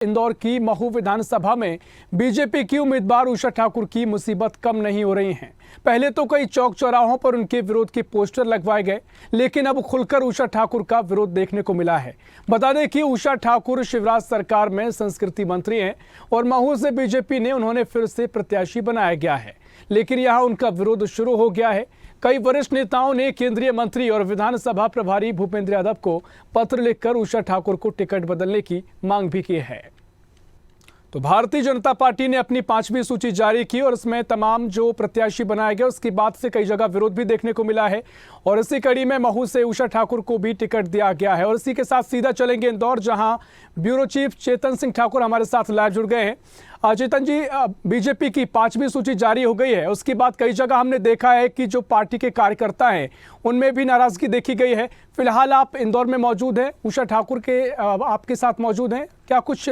इंदौर की महू विधानसभा में बीजेपी की उम्मीदवार उषा ठाकुर की मुसीबत कम नहीं हो रही है। पहले तो कई चौक चौराहों पर उनके विरोध के पोस्टर लगवाए गए, लेकिन अब खुलकर उषा ठाकुर का विरोध देखने को मिला है। बता दें कि उषा ठाकुर शिवराज सरकार में संस्कृति मंत्री हैं और महू से बीजेपी ने उन्होंने फिर से प्रत्याशी बनाया गया है, लेकिन यहाँ उनका विरोध शुरू हो गया है। कई वरिष्ठ नेताओं ने केंद्रीय मंत्री और विधानसभा प्रभारी भूपेंद्र यादव को पत्र लिखकर उषा ठाकुर को टिकट बदलने की मांग भी की है। तो भारतीय जनता पार्टी ने अपनी 5वीं सूची जारी की और इसमें तमाम जो प्रत्याशी बनाए गए उसकी बात से कई जगह विरोध भी देखने को मिला है और इसी कड़ी में महू से उषा ठाकुर को भी टिकट दिया गया है। और इसी के साथ सीधा चलेंगे इंदौर, जहां ब्यूरो चीफ चेतन सिंह ठाकुर हमारे साथ लाइव जुड़ गए हैं। चेतन जी, बीजेपी की 5वीं सूची जारी हो गई है, उसके बाद कई जगह हमने देखा है कि जो पार्टी के कार्यकर्ता हैं उनमें भी नाराजगी देखी गई है। फिलहाल आप इंदौर में मौजूद हैं, उषा ठाकुर के आपके साथ मौजूद हैं, क्या कुछ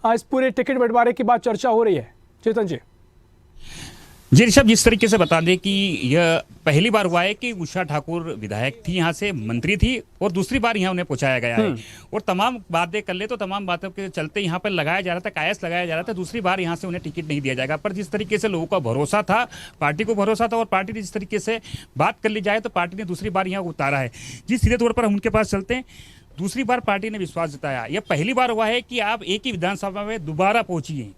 इस पूरे टिकट बंटवारे की बात चर्चा हो रही है? चेतन जी। जी ऋषभ, जिस तरीके से बता दें कि यह पहली बार हुआ है कि उषा ठाकुर विधायक थी, यहाँ से मंत्री थी और दूसरी बार यहाँ उन्हें पहुंचाया गया है। और तमाम बातें कर ले तो तमाम बातों के चलते यहाँ पर लगाया जा रहा था, कायस लगाया जा रहा था, दूसरी बार यहाँ से उन्हें टिकट नहीं दिया जाएगा। पर जिस तरीके से लोगों का भरोसा था, पार्टी को भरोसा था और पार्टी ने जिस तरीके से बात कर ली जाए तो पार्टी ने दूसरी बार यहाँ उतारा है। जी सीधे तौर पर हम उनके पास चलते हैं। दूसरी बार पार्टी ने विश्वास जताया, यह पहली बार हुआ है कि आप एक ही विधानसभा में दोबारा पहुंची हैं,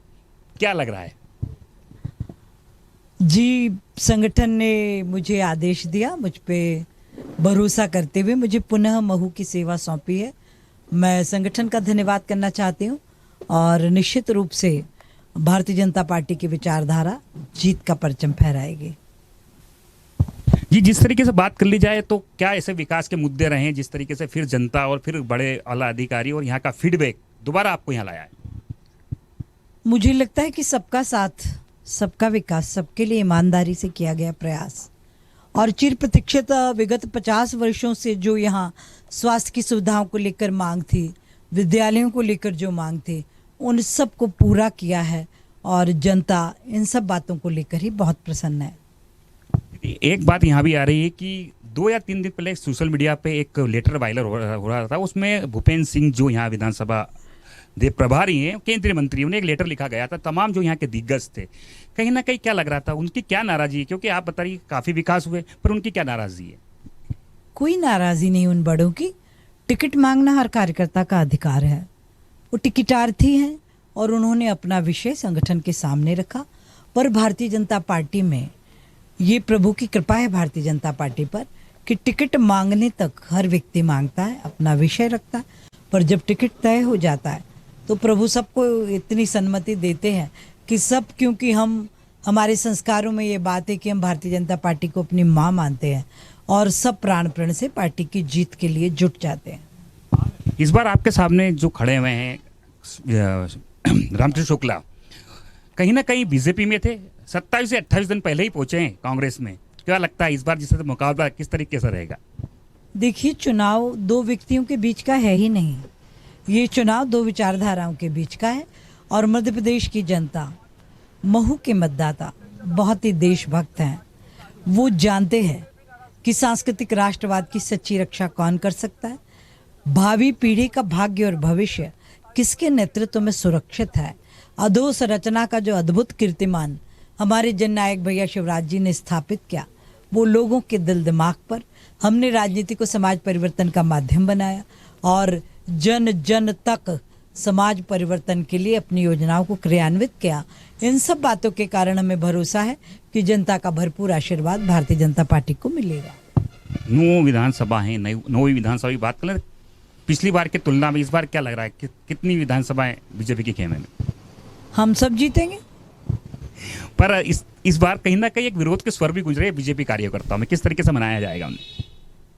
क्या लग रहा है? जी, संगठन ने मुझे आदेश दिया, मुझ पे भरोसा करते हुए मुझे पुनः महू की सेवा सौंपी है। मैं संगठन का धन्यवाद करना चाहती हूँ और निश्चित रूप से भारतीय जनता पार्टी की विचारधारा जीत का परचम फहराएगी। जी, जिस तरीके से बात कर ली जाए तो क्या ऐसे विकास के मुद्दे रहे हैं जिस तरीके से फिर जनता और फिर बड़े आला अधिकारी और यहाँ का फीडबैक दोबारा आपको यहाँ लाया है? मुझे लगता है कि सबका साथ, सबका विकास, सबके लिए ईमानदारी से किया गया प्रयास और चिर प्रतीक्षित विगत 50 वर्षों से जो यहाँ स्वास्थ्य की सुविधाओं को लेकर मांग थी, विद्यालयों को लेकर जो मांग थी, उन सब को पूरा किया है और जनता इन सब बातों को लेकर ही बहुत प्रसन्न है। एक बात यहाँ भी आ रही है कि 2 या 3 दिन पहले सोशल मीडिया पे एक लेटर वायरल हो रहा था, उसमें भूपेंद्र सिंह जो यहाँ विधानसभा दे प्रभारी हैं, केंद्रीय मंत्री, उन्हें एक लेटर लिखा गया था, तमाम जो यहाँ के दिग्गज थे। कहीं ना कहीं क्या लग रहा था, उनकी क्या नाराजगी है? क्योंकि आप बता रही काफ़ी विकास हुए, पर उनकी क्या नाराजगी है? कोई नाराज़गी नहीं उन बड़ों की। टिकट मांगना हर कार्यकर्ता का अधिकार है। वो टिकटार्थी हैं और उन्होंने अपना विषय संगठन के सामने रखा। पर भारतीय जनता पार्टी में ये प्रभु की कृपा है भारतीय जनता पार्टी पर कि टिकट मांगने तक हर व्यक्ति मांगता है, अपना विषय रखता है, पर जब टिकट तय हो जाता है तो प्रभु सबको इतनी सम्मति देते हैं कि सब, क्योंकि हमारे संस्कारों में ये बात है कि हम भारतीय जनता पार्टी को अपनी माँ मानते हैं और सब प्राण प्रण से पार्टी की जीत के लिए जुट जाते हैं। इस बार आपके सामने जो खड़े हुए हैं रामकृष्ण शुक्ला, कहीं ना कहीं बीजेपी में थे, 27 से 28 दिन पहले ही पहुंचे हैं कांग्रेस में। क्या लगता है इस बार जिससे मुकाबला किस तरीके से रहेगा? देखिए, चुनाव 2 व्यक्तियों के बीच का है ही नहीं, ये चुनाव 2 विचारधाराओं के बीच का है। और मध्य प्रदेश की जनता, महू के मतदाता बहुत ही देशभक्त हैं। वो जानते हैं कि सांस्कृतिक राष्ट्रवाद की सच्ची रक्षा कौन कर सकता है, भावी पीढ़ी का भाग्य और भविष्य किसके नेतृत्व में सुरक्षित है। अधोसंरचना का जो अद्भुत कीर्तिमान हमारे जननायक भैया शिवराज जी ने स्थापित किया, वो लोगों के दिल दिमाग पर, हमने राजनीति को समाज परिवर्तन का माध्यम बनाया और जन जन तक समाज परिवर्तन के लिए अपनी योजनाओं को क्रियान्वित किया। इन सब बातों के कारण हमें भरोसा है कि जनता का भरपूर आशीर्वाद भारतीय जनता पार्टी को मिलेगा। 9 विधानसभा है, 9वीं विधानसभा की बात करें, पिछली बार की तुलना में इस बार क्या लग रहा है कि कितनी विधानसभाएं बीजेपी के खेमे में? हम सब जीतेंगे। पर इस बार कहीं ना कहीं एक विरोध के स्वर भी गूंज रहे हैं बीजेपी कार्यकर्ताओं में, किस तरीके से मनाया जाएगा उन्हें?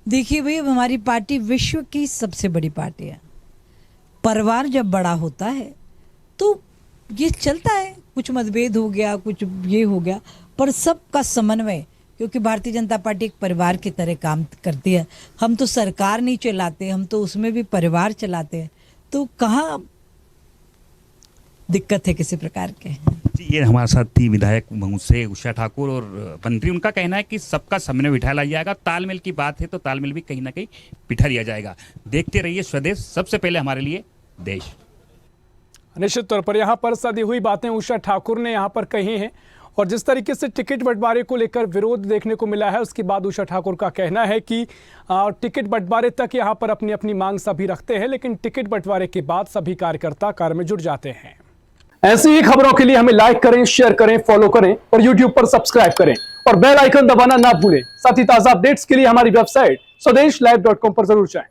देखिए भैया, हमारी पार्टी विश्व की सबसे बड़ी पार्टी है। परिवार जब बड़ा होता है तो ये चलता है, कुछ मतभेद हो गया, कुछ ये हो गया, पर सबका समन्वय, क्योंकि भारतीय जनता पार्टी एक परिवार की तरह काम करती है। हम तो सरकार नहीं चलाते, हम तो उसमें भी परिवार चलाते हैं, तो कहाँ दिक्कत है किसी प्रकार के। जी, ये हमारे साथ थी विधायक महू से उषा ठाकुर और मंत्री। उनका कहना है कि सबका समन्वय बिठा लिया जाएगा, तालमेल की बात है तो तालमेल भी कहीं ना कहीं बिठा लिया जाएगा। देखते रहिए स्वदेश, सबसे पहले हमारे लिए देश। निश्चित तौर पर यहाँ पर सदी हुई बातें उषा ठाकुर ने यहाँ पर कही हैं और जिस तरीके से टिकट बंटवारे को लेकर विरोध देखने को मिला है उसके बाद उषा ठाकुर का कहना है कि टिकट बंटवारे तक यहाँ पर अपनी अपनी मांग सभी रखते हैं, लेकिन टिकट बंटवारे के बाद सभी कार्यकर्ता कार्य में जुट जाते हैं। ऐसी ही खबरों के लिए हमें लाइक करें, शेयर करें, फॉलो करें और यूट्यूब पर सब्सक्राइब करें और बेल आइकन दबाना ना भूलें। साथ ही ताजा अपडेट्स के लिए हमारी वेबसाइट स्वदेशलाइव.com पर जरूर जाएं।